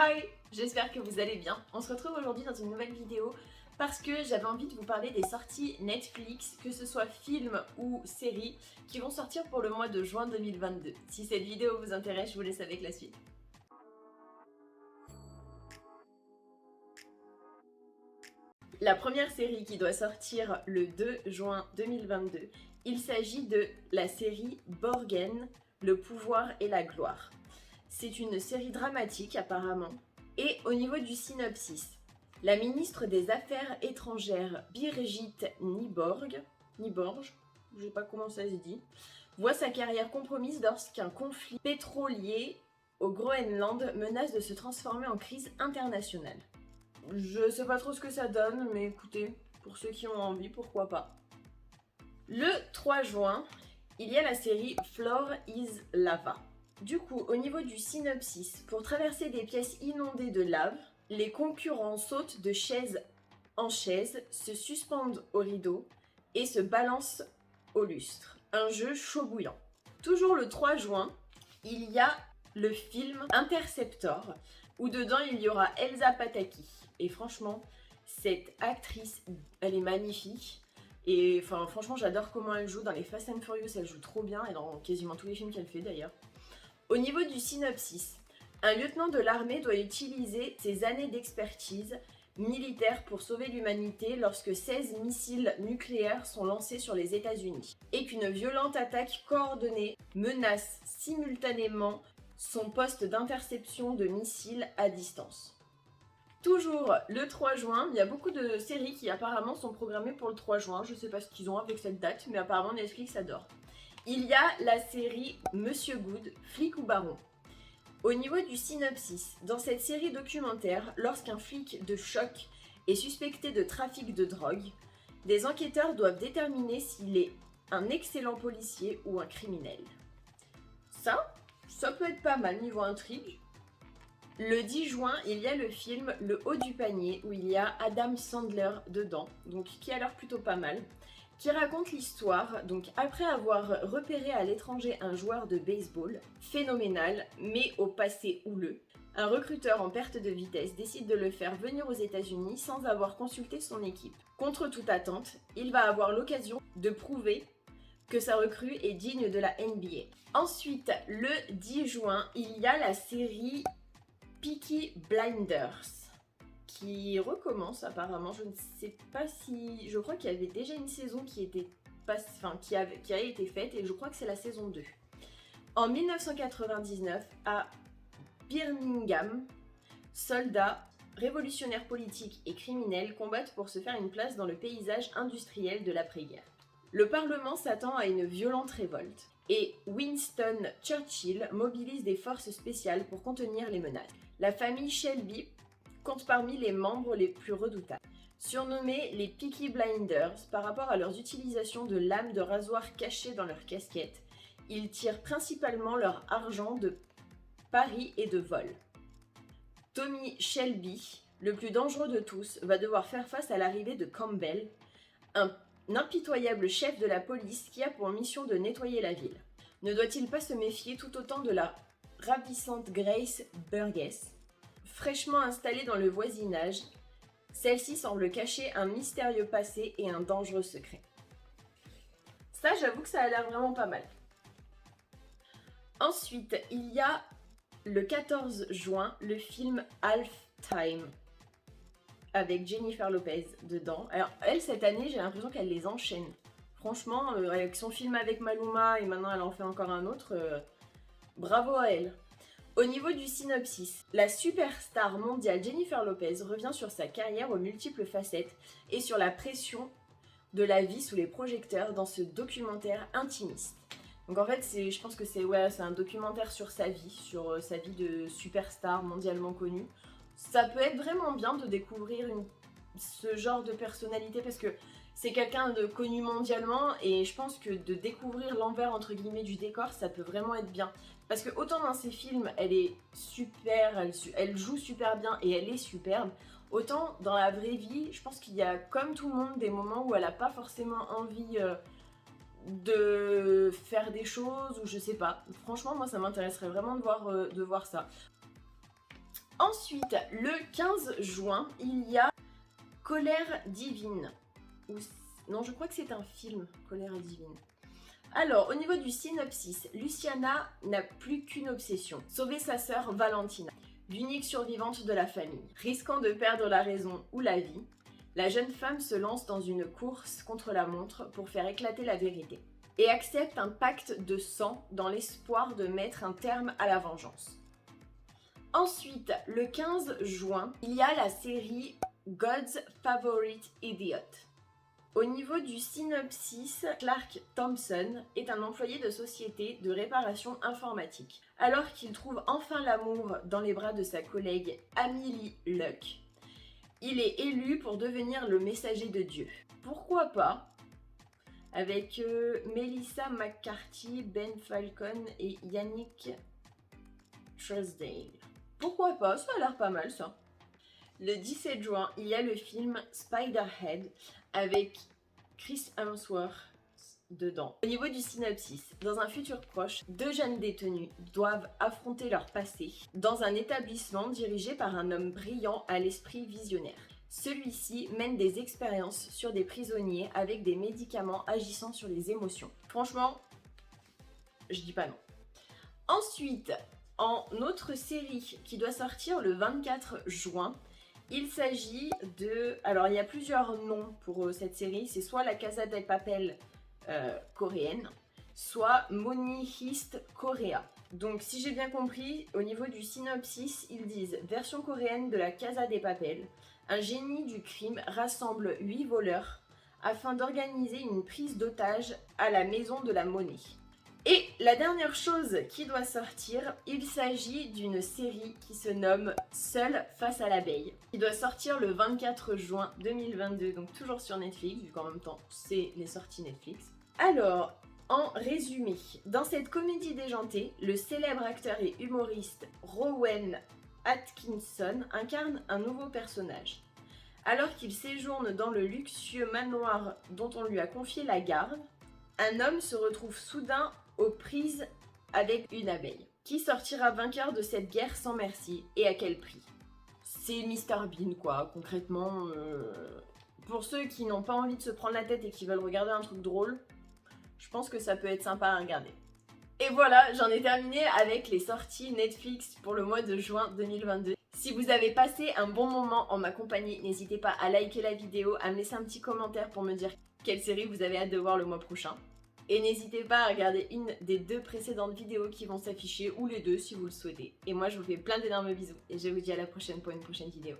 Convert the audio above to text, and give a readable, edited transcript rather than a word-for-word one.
Hi, j'espère que vous allez bien. On se retrouve aujourd'hui dans une nouvelle vidéo parce que j'avais envie de vous parler des sorties Netflix, que ce soit films ou séries, qui vont sortir pour le mois de juin 2022. Si cette vidéo vous intéresse, je vous laisse avec la suite. La première série qui doit sortir le 2 juin 2022, il s'agit de la série Borgen, le pouvoir et la gloire. C'est une série dramatique apparemment. Et au niveau du synopsis, la ministre des Affaires étrangères Birgit Nyborg, je sais pas comment ça se dit, voit sa carrière compromise lorsqu'un conflit pétrolier au Groenland menace de se transformer en crise internationale. Je sais pas trop ce que ça donne, mais écoutez, pour ceux qui ont envie, pourquoi pas. Le 3 juin, il y a la série Floor is Lava. Du coup, au niveau du synopsis, pour traverser des pièces inondées de lave, les concurrents sautent de chaise en chaise, se suspendent au rideau et se balancent au lustre. Un jeu chaud bouillant. Toujours le 3 juin, il y a le film Interceptor, où dedans il y aura Elsa Pataky. Et franchement, cette actrice, elle est magnifique. Et enfin, franchement, j'adore comment elle joue. Dans les Fast and Furious, elle joue trop bien, et dans quasiment tous les films qu'elle fait d'ailleurs. Au niveau du synopsis, un lieutenant de l'armée doit utiliser ses années d'expertise militaire pour sauver l'humanité lorsque 16 missiles nucléaires sont lancés sur les États-Unis et qu'une violente attaque coordonnée menace simultanément son poste d'interception de missiles à distance. Toujours le 3 juin, il y a beaucoup de séries qui apparemment sont programmées pour le 3 juin. Je sais pas ce qu'ils ont avec cette date, mais apparemment Netflix adore. Il y a la série Monsieur Good, flic ou baron. Au niveau du synopsis, dans cette série documentaire, lorsqu'un flic de choc est suspecté de trafic de drogue, des enquêteurs doivent déterminer s'il est un excellent policier ou un criminel. Ça peut être pas mal niveau intrigue. Le 10 juin, il y a le film Le Haut du Panier, où il y a Adam Sandler dedans, donc qui a l'air plutôt pas mal, qui raconte l'histoire, donc après avoir repéré à l'étranger un joueur de baseball, phénoménal, mais au passé houleux, un recruteur en perte de vitesse décide de le faire venir aux États-Unis sans avoir consulté son équipe. Contre toute attente, il va avoir l'occasion de prouver que sa recrue est digne de la NBA. Ensuite, le 10 juin, il y a la série Peaky Blinders qui recommence apparemment. Je ne sais pas si... Je crois qu'il y avait déjà une saison qui a été faite et je crois que c'est la saison 2. En 1999, à Birmingham, soldats, révolutionnaires politiques et criminels combattent pour se faire une place dans le paysage industriel de l'après-guerre. Le Parlement s'attend à une violente révolte et Winston Churchill mobilise des forces spéciales pour contenir les menaces. La famille Shelby compte parmi les membres les plus redoutables. Surnommés les Peaky Blinders par rapport à leurs utilisations de lames de rasoir cachées dans leurs casquettes, ils tirent principalement leur argent de paris et de vol. Tommy Shelby, le plus dangereux de tous, va devoir faire face à l'arrivée de Campbell, un impitoyable chef de la police qui a pour mission de nettoyer la ville. Ne doit-il pas se méfier tout autant de la ravissante Grace Burgess, fraîchement installée dans le voisinage? Celle-ci semble cacher un mystérieux passé et un dangereux secret. Ça, j'avoue que ça a l'air vraiment pas mal. Ensuite, il y a le 14 juin le film Halftime avec Jennifer Lopez dedans. Alors elle, cette année, j'ai l'impression qu'elle les enchaîne. Franchement, avec son film avec Maluma et maintenant elle en fait encore un autre, bravo à elle. Au niveau du synopsis, la superstar mondiale Jennifer Lopez revient sur sa carrière aux multiples facettes et sur la pression de la vie sous les projecteurs dans ce documentaire intimiste. Donc en fait, je pense que c'est un documentaire sur sa vie de superstar mondialement connue. Ça peut être vraiment bien de découvrir ce genre de personnalité parce que c'est quelqu'un de connu mondialement et je pense que de découvrir l'envers entre guillemets du décor, ça peut vraiment être bien. Parce que autant dans ses films, elle est super, elle joue super bien et elle est superbe, autant dans la vraie vie, je pense qu'il y a comme tout le monde des moments où elle n'a pas forcément envie de faire des choses ou je sais pas. Franchement, moi ça m'intéresserait vraiment de voir ça. Ensuite, le 15 juin, il y a Colère divine. Non, je crois que c'est un film, Colère divine. Alors, au niveau du synopsis, Luciana n'a plus qu'une obsession, sauver sa sœur Valentina, l'unique survivante de la famille. Risquant de perdre la raison ou la vie, la jeune femme se lance dans une course contre la montre pour faire éclater la vérité et accepte un pacte de sang dans l'espoir de mettre un terme à la vengeance. Ensuite, le 15 juin, il y a la série God's Favorite Idiot. Au niveau du synopsis, Clark Thompson est un employé de société de réparation informatique. Alors qu'il trouve enfin l'amour dans les bras de sa collègue Amelie Luck, il est élu pour devenir le messager de Dieu. Pourquoi pas? Avec Melissa McCarthy, Ben Falcon et Yannick Truesdale. Pourquoi pas? Ça a l'air pas mal ça. Le 17 juin, il y a le film Spiderhead avec Chris Hemsworth dedans. Au niveau du synopsis, dans un futur proche, 2 jeunes détenus doivent affronter leur passé dans un établissement dirigé par un homme brillant à l'esprit visionnaire. Celui-ci mène des expériences sur des prisonniers avec des médicaments agissant sur les émotions. Franchement, je dis pas non. Ensuite, en autre série qui doit sortir le 24 juin, il s'agit de... Alors, il y a plusieurs noms pour cette série. C'est soit la Casa de Papel coréenne, soit Money Heist Korea. Donc, si j'ai bien compris, au niveau du synopsis, ils disent « Version coréenne de la Casa de Papel, un génie du crime rassemble 8 voleurs afin d'organiser une prise d'otage à la maison de la monnaie. » Et la dernière chose qui doit sortir, il s'agit d'une série qui se nomme Seul face à l'abeille, qui doit sortir le 24 juin 2022, donc toujours sur Netflix, vu qu'en même temps c'est les sorties Netflix. Alors, en résumé, dans cette comédie déjantée, le célèbre acteur et humoriste Rowan Atkinson incarne un nouveau personnage. Alors qu'il séjourne dans le luxueux manoir dont on lui a confié la garde, un homme se retrouve soudain aux prises avec une abeille. Qui sortira vainqueur de cette guerre sans merci et à quel prix? C'est Mr Bean quoi, concrètement. Pour ceux qui n'ont pas envie de se prendre la tête et qui veulent regarder un truc drôle, je pense que ça peut être sympa à regarder. Et voilà, j'en ai terminé avec les sorties Netflix pour le mois de juin 2022. Si vous avez passé un bon moment en ma compagnie, n'hésitez pas à liker la vidéo, à me laisser un petit commentaire pour me dire quelle série vous avez hâte de voir le mois prochain. Et n'hésitez pas à regarder une des 2 précédentes vidéos qui vont s'afficher, ou les 2 si vous le souhaitez. Et moi je vous fais plein d'énormes bisous et je vous dis à la prochaine pour une prochaine vidéo.